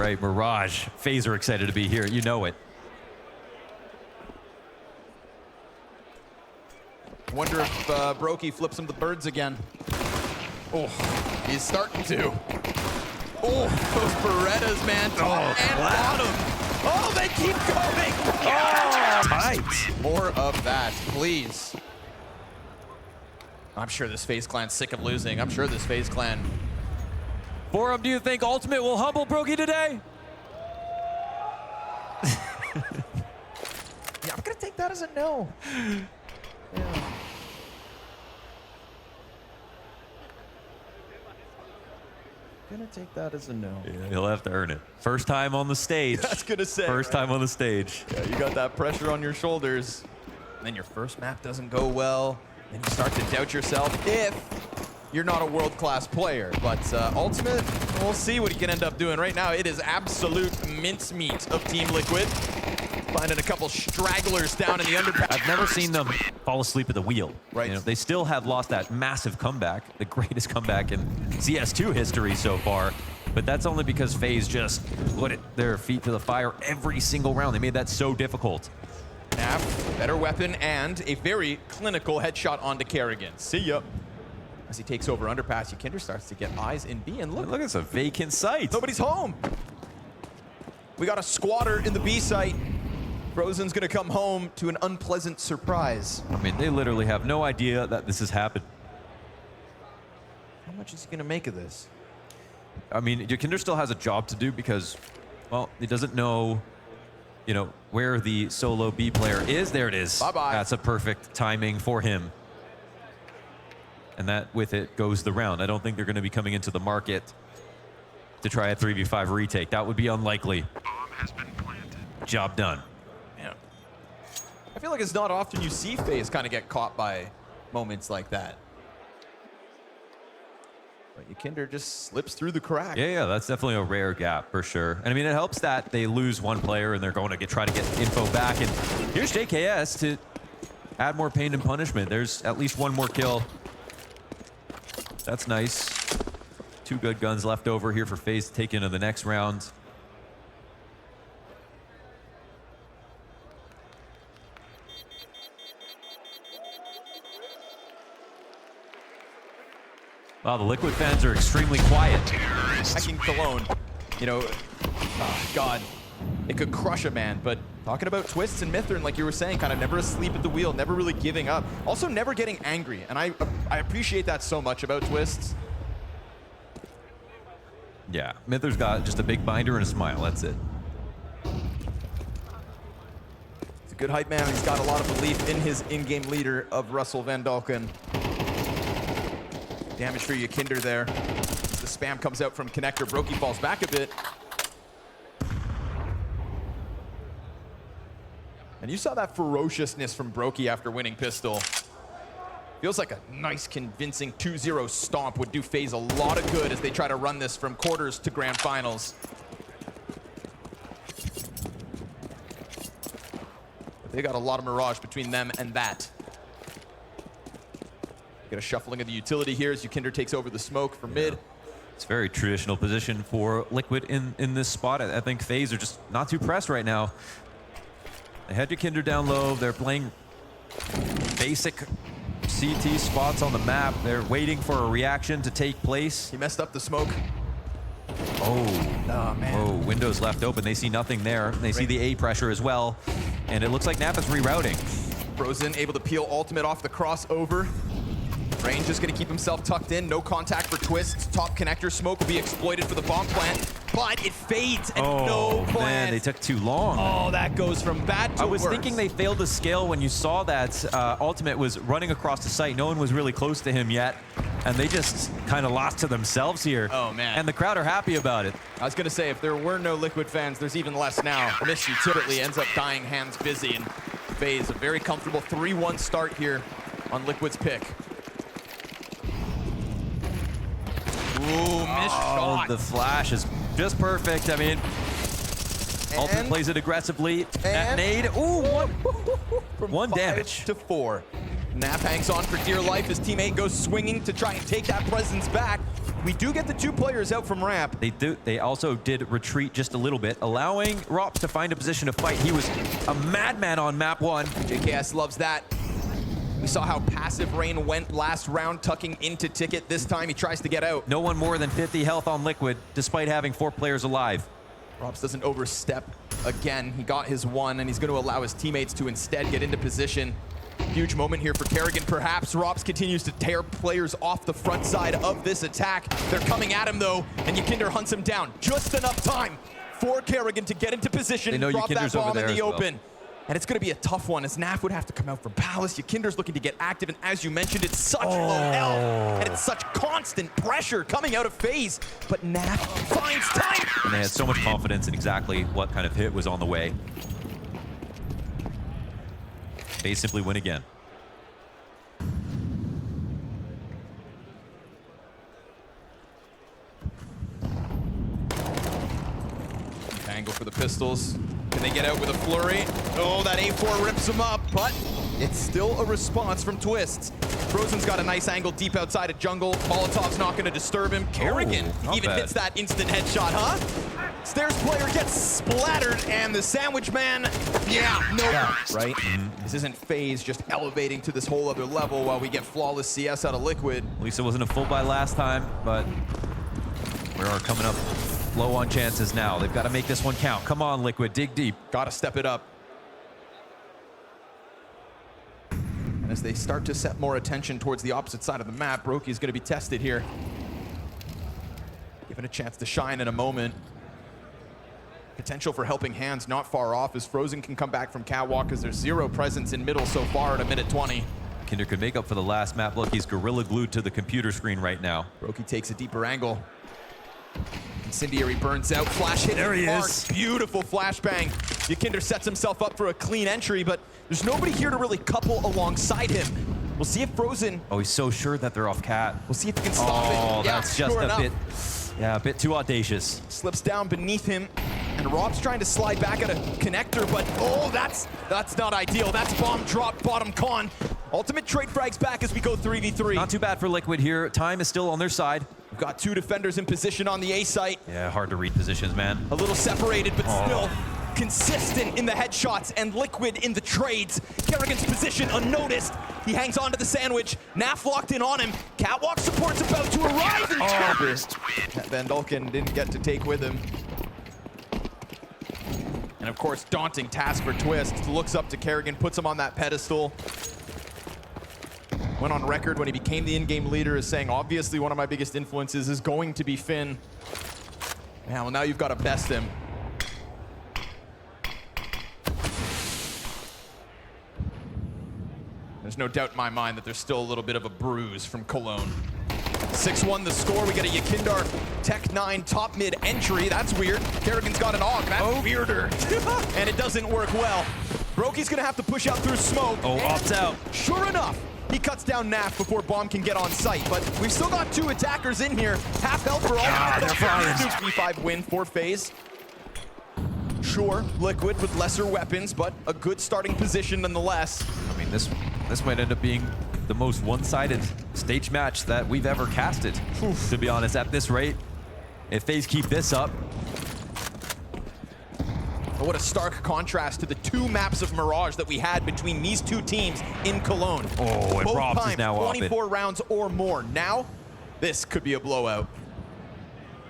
right, Mirage. FAZE are excited to be here. You know it. Wonder if Brokey flips him the birds again. Oh, he's starting to. Oh, those Berettas, man. Top and bottom. Oh, they keep going. Oh, tight. More of that, please. I'm sure this FaZe clan's sick of losing. I'm sure this FaZe clan. Forum, do you think Ultimate will humble Brokey today? Yeah, I'm gonna take that as a no. Yeah. Gonna take that as a no. Yeah, he'll have to earn it. First time on the stage. That's gonna say. First time on the stage. Yeah, you got that pressure on your shoulders. And then your first map doesn't go well. Then you start to doubt yourself if you're not a world-class player. But Ultimate, we'll see what he can end up doing. Right now, it is absolute mincemeat of Team Liquid. Finding a couple stragglers down in the underpass. I've never seen them fall asleep at the wheel. Right. You know, they still have lost that massive comeback, the greatest comeback in CS2 history so far. But that's only because FaZe just put their feet to the fire every single round. They made that so difficult. Nav, better weapon, and a very clinical headshot onto Kerrigan. See ya. As he takes over underpass, Kinder starts to get eyes in B, and look. Look, it's a vacant site. Nobody's home. We got a squatter in the B site. Frozen's gonna come home to an unpleasant surprise. I mean, they literally have no idea that this has happened. How much is he gonna make of this? I mean, Kinder still has a job to do because, well, he doesn't know, you know, where the solo B player is. There it is. Bye-bye. That's a perfect timing for him. And that, with it, goes the round. I don't think they're going to be coming into the market to try a 3v5 retake. That would be unlikely. Bomb has been planted. Job done. Yeah. I feel like it's not often you see FaZe kind of get caught by moments like that. But Kinder just slips through the crack. Yeah, that's definitely a rare gap for sure. And I mean, it helps that they lose one player and they're going to try to get info back. And here's JKS to add more pain and punishment. There's at least one more kill. That's nice. 2 good guns left over here for FaZe to take into the next round. Wow, the Liquid fans are extremely quiet. Hacking Cologne, you know, oh God, it could crush a man, but talking about Twists and Mithrin, like you were saying, kind of never asleep at the wheel, never really giving up. Also never getting angry, and I appreciate that so much about Twists. Yeah, Mithrin's got just a big binder and a smile, that's it. He's a good hype man, he's got a lot of belief in his in-game leader of Russell Van Dalken. Damage for Kinder there. The spam comes out from Connector. Brokey falls back a bit. And you saw that ferociousness from Brokey after winning Pistol. Feels like a nice, convincing 2-0 stomp would do FaZe a lot of good as they try to run this from quarters to grand finals. But they got a lot of Mirage between them and that. Get a shuffling of the utility here as Kinder takes over the smoke from mid. It's a very traditional position for Liquid in this spot. I think FaZe are just not too pressed right now. They had Kinder down low. They're playing basic CT spots on the map. They're waiting for a reaction to take place. He messed up the smoke. Oh, man. Oh, windows left open. They see nothing there. They see the A pressure as well. And it looks like Napa's rerouting. Frozen able to peel ultimate off the crossover. Range is going to keep himself tucked in. No contact for Twists. Top connector smoke will be exploited for the bomb plant, but it fades and no plant. Man, they took too long. Oh, that goes from bad to I was worse. thinking they failed to scale when you saw that Ultimate was running across the site. No one was really close to him yet, and they just kind of lost to themselves here. Oh, man. And the crowd are happy about it. I was going to say, if there were no Liquid fans, there's even less now. Miss Utility ends up dying hands busy, and FaZe a very comfortable 3-1 start here on Liquid's pick. Ooh, missed shot. The flash is just perfect. I mean, Ultimate plays it aggressively. That nade. Ooh, one damage. to 4. Nap hangs on for dear life. His teammate goes swinging to try and take that presence back. We do get the 2 players out from ramp. They also did retreat just a little bit, allowing Rops to find a position to fight. He was a madman on map 1. JKS loves that. We saw how passive Rain went last round, tucking into Ticket. This time he tries to get out. No one more than 50 health on Liquid, despite having 4 players alive. Rops doesn't overstep again. He got his 1, and he's going to allow his teammates to instead get into position. Huge moment here for Kerrigan, perhaps. Rops continues to tear players off the front side of this attack. They're coming at him, though, and Yakinder hunts him down. Just enough time for Kerrigan to get into position and drop that bomb in the open. And it's going to be a tough one, as Naf would have to come out from Palace. Yakinder's looking to get active, and as you mentioned, it's such low health, and it's such constant pressure coming out of FaZe. But Naf finds time. And they had so much confidence in exactly what kind of hit was on the way. FaZe simply win again. Angle for the pistols. Can they get out with a flurry? Oh, that A4 rips him up, but it's still a response from Twists. Frozen's got a nice angle deep outside of jungle. Molotov's not going to disturb him. Kerrigan even hits that instant headshot, huh? Stairs player gets splattered, and the sandwich man, right? This isn't FaZe just elevating to this whole other level while we get flawless CS out of Liquid. At least it wasn't a full buy last time, but we are coming up low on chances now. They've got to make this one count. Come on, Liquid, dig deep. Got to step it up. And as they start to set more attention towards the opposite side of the map, Brokey's going to be tested here. Given a chance to shine in a moment. Potential for helping hands not far off, as Frozen can come back from catwalk, as there's 0 presence in middle so far at a minute 20. Kinder could make up for the last map. Look, he's gorilla glued to the computer screen right now. Brokey takes a deeper angle. Incendiary burns out, flash hit. There he is. Beautiful flashbang. Yakinder sets himself up for a clean entry, but there's nobody here to really couple alongside him. We'll see if Frozen... Oh, he's so sure that they're off cat. We'll see if he can stop it. Oh, that's just a bit... Yeah, a bit too audacious. Slips down beneath him, and Rob's trying to slide back at a connector, but oh, that's not ideal. That's bomb drop, bottom con. Ultimate trade frags back as we go 3v3. Not too bad for Liquid here. Time is still on their side. We've got 2 defenders in position on the A site. Yeah, hard to read positions, man. A little separated, but still consistent in the headshots and Liquid in the trades. Kerrigan's position unnoticed. He hangs on to the sandwich. Naf locked in on him. Catwalk support's about to arrive in that Van Dulken didn't get to take with him. And of course, daunting task for Twist. Looks up to Kerrigan, puts him on that pedestal. Went on record when he became the in-game leader as saying, obviously one of my biggest influences is going to be Finn. Yeah, well, now you've got to best him. There's no doubt in my mind that there's still a little bit of a bruise from Cologne. 6-1 the score. We get a Yakindar Tech 9 top mid entry. That's weird. Kerrigan's got an AUG. That's weirder. And it doesn't work well. Brokey's going to have to push out through smoke. Oh, opts out. Sure enough, he cuts down Naf before Bomb can get on site. But we've still got 2 attackers in here. Half health for all. They're flying. 3-5 win for FaZe. Sure, Liquid with lesser weapons, but a good starting position nonetheless. I mean, this might end up being the most one-sided stage match that we've ever casted, to be honest, at this rate. If FaZe keep this up. But what a stark contrast to the 2 maps of Mirage that we had between these 2 teams in Cologne. Oh, and both Robs times, is now 24 rounds or more. Now, this could be a blowout.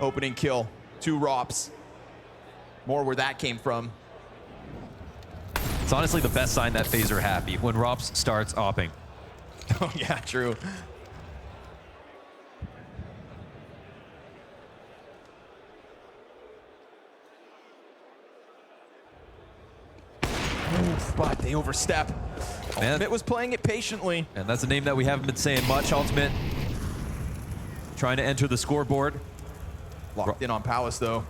Opening kill, 2 Rops. More where that came from. It's honestly the best sign that FaZe are happy, when Rops starts opping. Oh yeah, true. Oof, but they overstep. Man. Ultimate was playing it patiently. And that's a name that we haven't been saying much. Ultimate trying to enter the scoreboard. Locked in on Palace though.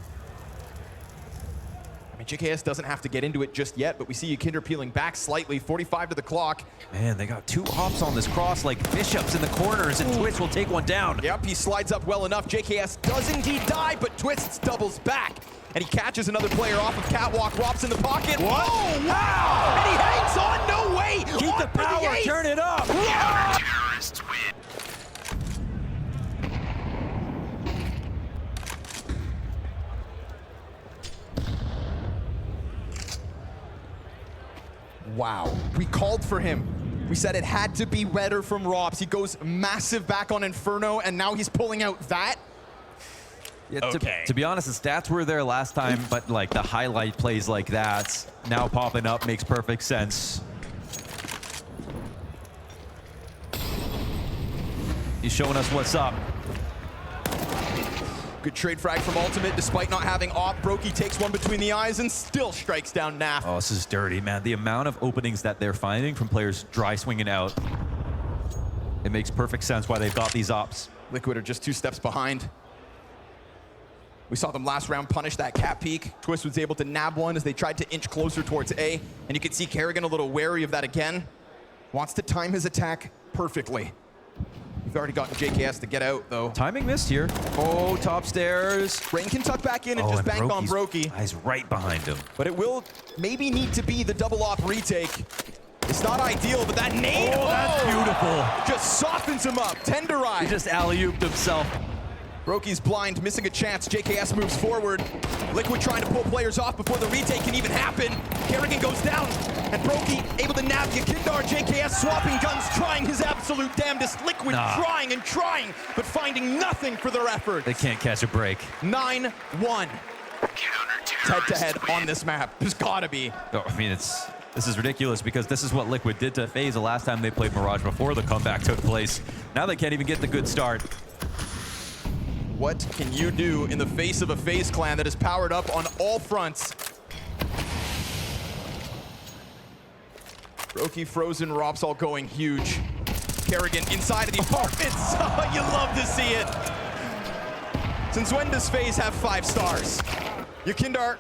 I mean, JKS doesn't have to get into it just yet, but we see Yakinder peeling back slightly, 45 to the clock. Man, they got 2 hops on this cross like bishops in the corners, and Twist will take one down. Yep, he slides up well enough. JKS does indeed die, but Twists doubles back. and he catches another player off of Catwalk. Rop's in the pocket. What? Oh, wow! And he hangs on. No way! Keep On the for power, ace. turn it up! Terrorists win. Wow, we called for him. We said it had to be better from Robs. He goes massive back on Inferno, and now he's pulling out that. Yeah, Okay. to be honest, the stats were there last time, but like the highlight plays like that now popping up makes perfect sense. He's showing us what's up. Good trade frag from Ultimate, despite not having op. Brokey takes one between the eyes and still strikes down Naf. Oh, this is dirty, man. The amount of openings that they're finding from players dry swinging out. It makes perfect sense why they've got these ops. Liquid are just 2 steps behind. We saw them last round punish that cap peek. Twist was able to nab one as they tried to inch closer towards A. And you can see Kerrigan a little wary of that again. Wants to time his attack perfectly. We've already gotten JKS to get out, though. Timing missed here. Oh, top stairs. Rain can tuck back in and just bank on Brokey. Eyes right behind him. But it will maybe need to be the double op retake. It's not ideal, but that nade, Oh, that's beautiful. just softens him up. Tenderize. He just alley-ooped himself. Brokey's blind, missing a chance. JKS moves forward. Liquid trying to pull players off before the retake can even happen. Kerrigan goes down, and Brokey able to nab Yakindar. JKS swapping guns, trying his absolute damnedest. Liquid trying and trying, but finding nothing for their effort. They can't catch a break. 9-1. Head-to-head on this map. There's gotta be. Oh, I mean, this is ridiculous because this is what Liquid did to FaZe the last time they played Mirage before the comeback took place. Now they can't even get the good start. What can you do in the face of a FaZe clan that is powered up on all fronts? Brokey frozen, Rops all going huge. Kerrigan inside of the apartments. Oh, you love to see it. Since when does FaZe have 5 stars? Yakindar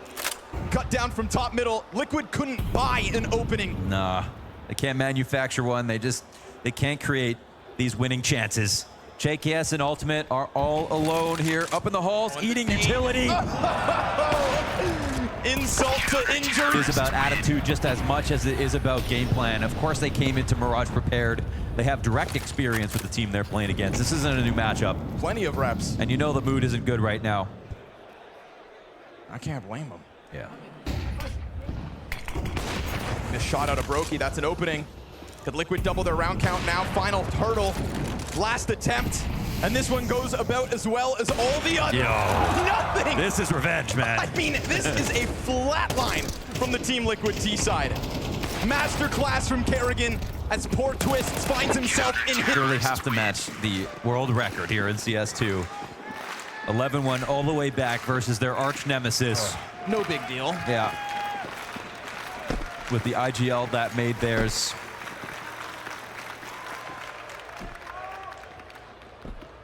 cut down from top middle. Liquid couldn't buy an opening. Nah, they can't manufacture one. They can't create these winning chances. JKS and Ultimate are all alone here, up in the halls, eating utility. Insult to injury. It's about attitude just as much as it is about game plan. Of course, they came into Mirage prepared. They have direct experience with the team they're playing against. This isn't a new matchup. Plenty of reps. And you know the mood isn't good right now. I can't blame them. Yeah. This shot out of Brokey, that's an opening. Could Liquid double their round count now? Final hurdle, last attempt. And this one goes about as well as all the others. Nothing! This is revenge, man. I mean, this is a flat line from the Team Liquid T side. Masterclass from Kerrigan as poor Twists finds himself in hit. Surely have to match the world record here in CS2. 11-1 all the way back versus their arch nemesis. No big deal. Yeah. With the IGL that made theirs.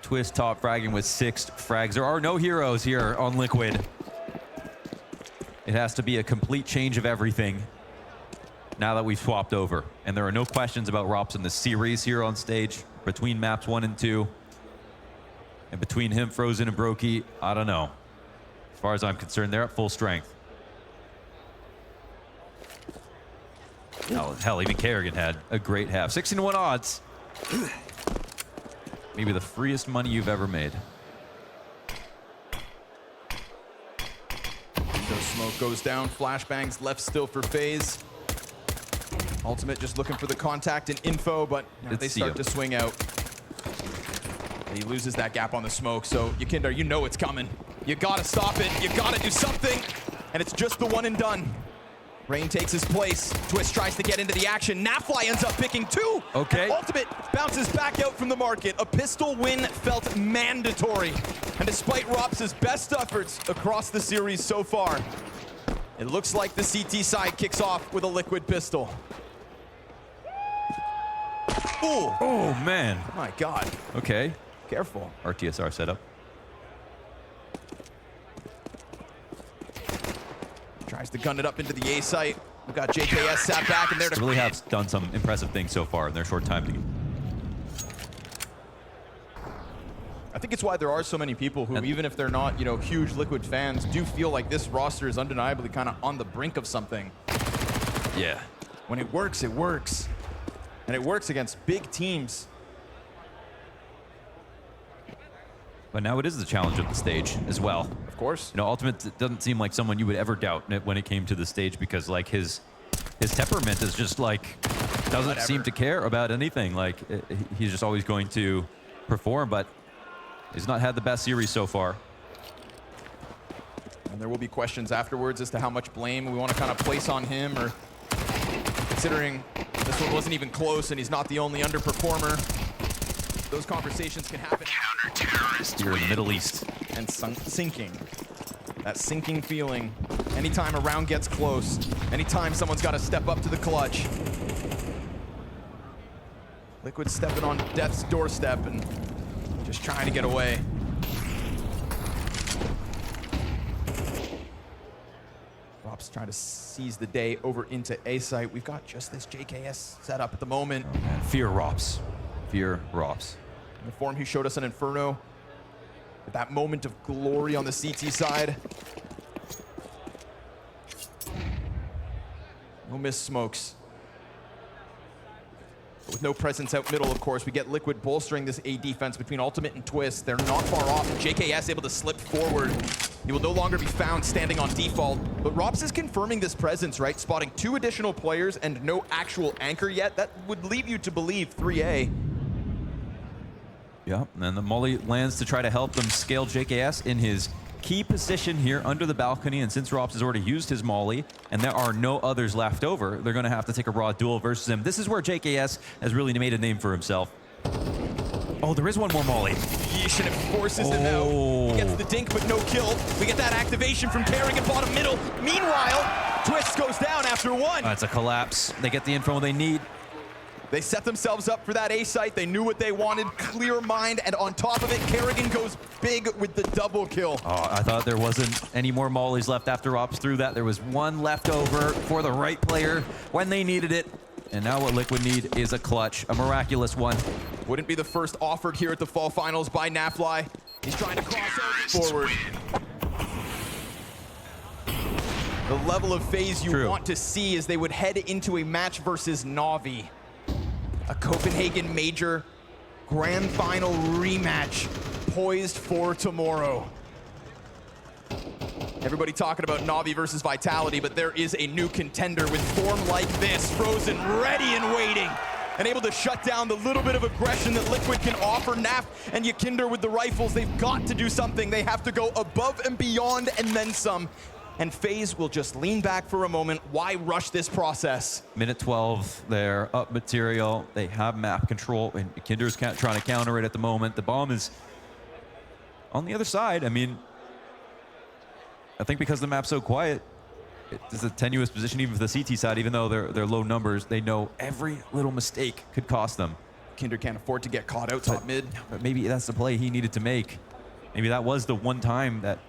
Twist top fragging with 6 frags. There are no heroes here on Liquid. It has to be a complete change of everything now that we've swapped over. And there are no questions about Rops in the series here on stage between maps 1 and 2. And between him, Frozen, and Brokey, I don't know. As far as I'm concerned, they're at full strength. Hell, even Kerrigan had a great half. 16-1 odds. Maybe the freest money you've ever made. No smoke goes down. Flashbangs left still for FaZe. Ultimate just looking for the contact and info, but now they start to swing out. And he loses that gap on the smoke, so Yakindar, you know it's coming. You gotta stop it. You gotta do something. And it's just the one and done. Rain takes his place. Twist tries to get into the action. Nafly ends up picking 2. Okay. And Ultimate bounces back out from the market. A pistol win felt mandatory. And despite Rops' best efforts across the series so far, it looks like the CT side kicks off with a Liquid pistol. Ooh. Oh, man. My God. Okay. Careful. RTSR setup. Tries to gun it up into the A site. We've got JKS sat back and there They to really have done some impressive things so far in their short time. I think it's why there are so many people who, even if they're not, huge Liquid fans, do feel like this roster is undeniably kind of on the brink of something. Yeah. When it works, it works. And it works against big teams. But now it is the challenge of the stage as well. Of course. Ultimate doesn't seem like someone you would ever doubt when it came to the stage, because like his temperament is just like doesn't seem to care about anything. Like he's just always going to perform, but he's not had the best series so far. And there will be questions afterwards as to how much blame we want to kind of place on him, or considering this one wasn't even close and he's not the only underperformer. Those conversations can happen Here in the Middle East. and sinking. That sinking feeling. Anytime a round gets close, anytime someone's got to step up to the clutch. Liquid stepping on death's doorstep and just trying to get away. Rob's trying to seize the day over into A site. We've got just this JKS set up at the moment. Oh, man. Fear Rops. Fear Rops. The form he showed us on Inferno. At that moment of glory on the CT side. No miss smokes. But with no presence out middle, of course, we get Liquid bolstering this A defense between Ultimate and Twist. They're not far off, and JKS able to slip forward. He will no longer be found standing on default. But Rops is confirming this presence, right? Spotting 2 additional players and no actual anchor yet. That would lead you to believe 3A. Yeah, and then the molly lands to try to help them scale JKS in his key position here under the balcony. And since Rops has already used his molly and there are no others left over, they're going to have to take a raw duel versus him. This is where JKS has really made a name for himself. Oh, there is one more molly. Yeesh, and it forces him out. He gets the dink, but no kill. We get that activation from Kerrigan bottom middle. Meanwhile, Twist goes down after 1. It's a collapse. They get the info they need. They set themselves up for that A site. They knew what they wanted, clear mind, and on top of it, Kerrigan goes big with the double kill. Oh, I thought there wasn't any more mollies left after Rops threw that. There was one left over for the right player when they needed it. And now what Liquid need is a clutch, a miraculous one. Wouldn't be the first offered here at the Fall Finals by Nafly. He's trying to cross over forward. The level of FaZe you want to see as they would head into a match versus Na'Vi. A Copenhagen Major Grand Final rematch poised for tomorrow. Everybody talking about Na'Vi versus Vitality, but there is a new contender with form like this, frozen, ready and waiting, and able to shut down the little bit of aggression that Liquid can offer. Naf and Yakinder with the rifles, they've got to do something. They have to go above and beyond and then some. And FaZe will just lean back for a moment. Why rush this process? Minute 12, they're up material. They have map control, and Kinder's trying to counter it at the moment. The bomb is on the other side. I mean, I think because the map's so quiet, it's a tenuous position even for the CT side. Even though they're low numbers, they know every little mistake could cost them. Kinder can't afford to get caught out top mid. But maybe that's the play he needed to make. Maybe that was the one time that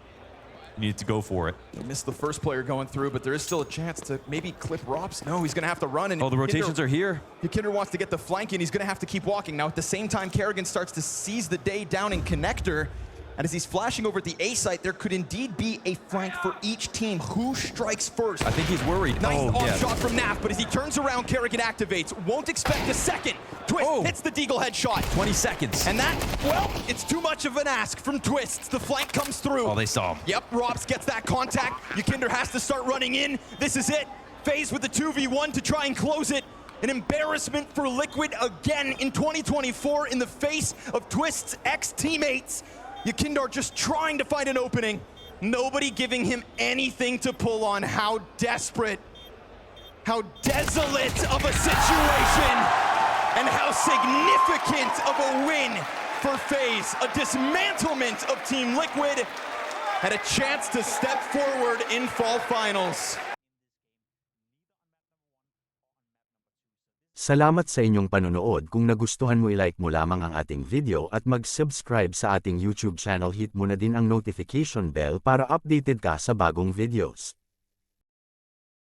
needed to go for it. They missed the first player going through, but there is still a chance to maybe clip Rops. No, he's going to have to run. And the rotations are here. Yakinder wants to get the flank, and he's going to have to keep walking. Now, at the same time, Kerrigan starts to seize the day down in Connector. And as he's flashing over at the A site, there could indeed be a flank for each team. Who strikes first? I think he's worried. Nice off shot from Naf, but as he turns around, Kerrigan activates. Won't expect a second. Twist hits the Deagle headshot. 20 seconds. And that, well, it's too much of an ask from Twist. The flank comes through. Oh, they saw him. Yep, Rops gets that contact. Yakinder has to start running in. This is it. FaZe with the 2v1 to try and close it. An embarrassment for Liquid again in 2024 in the face of Twist's ex-teammates. Yakinder just trying to find an opening. Nobody giving him anything to pull on. How desperate, how desolate of a situation, and how significant of a win for FaZe. A dismantlement of Team Liquid and a chance to step forward in Fall Finals. Salamat sa inyong panonood. Kung nagustuhan mo, i-like mo lamang ang ating video at mag-subscribe sa ating YouTube channel. Hit mo na din ang notification bell para updated ka sa bagong videos.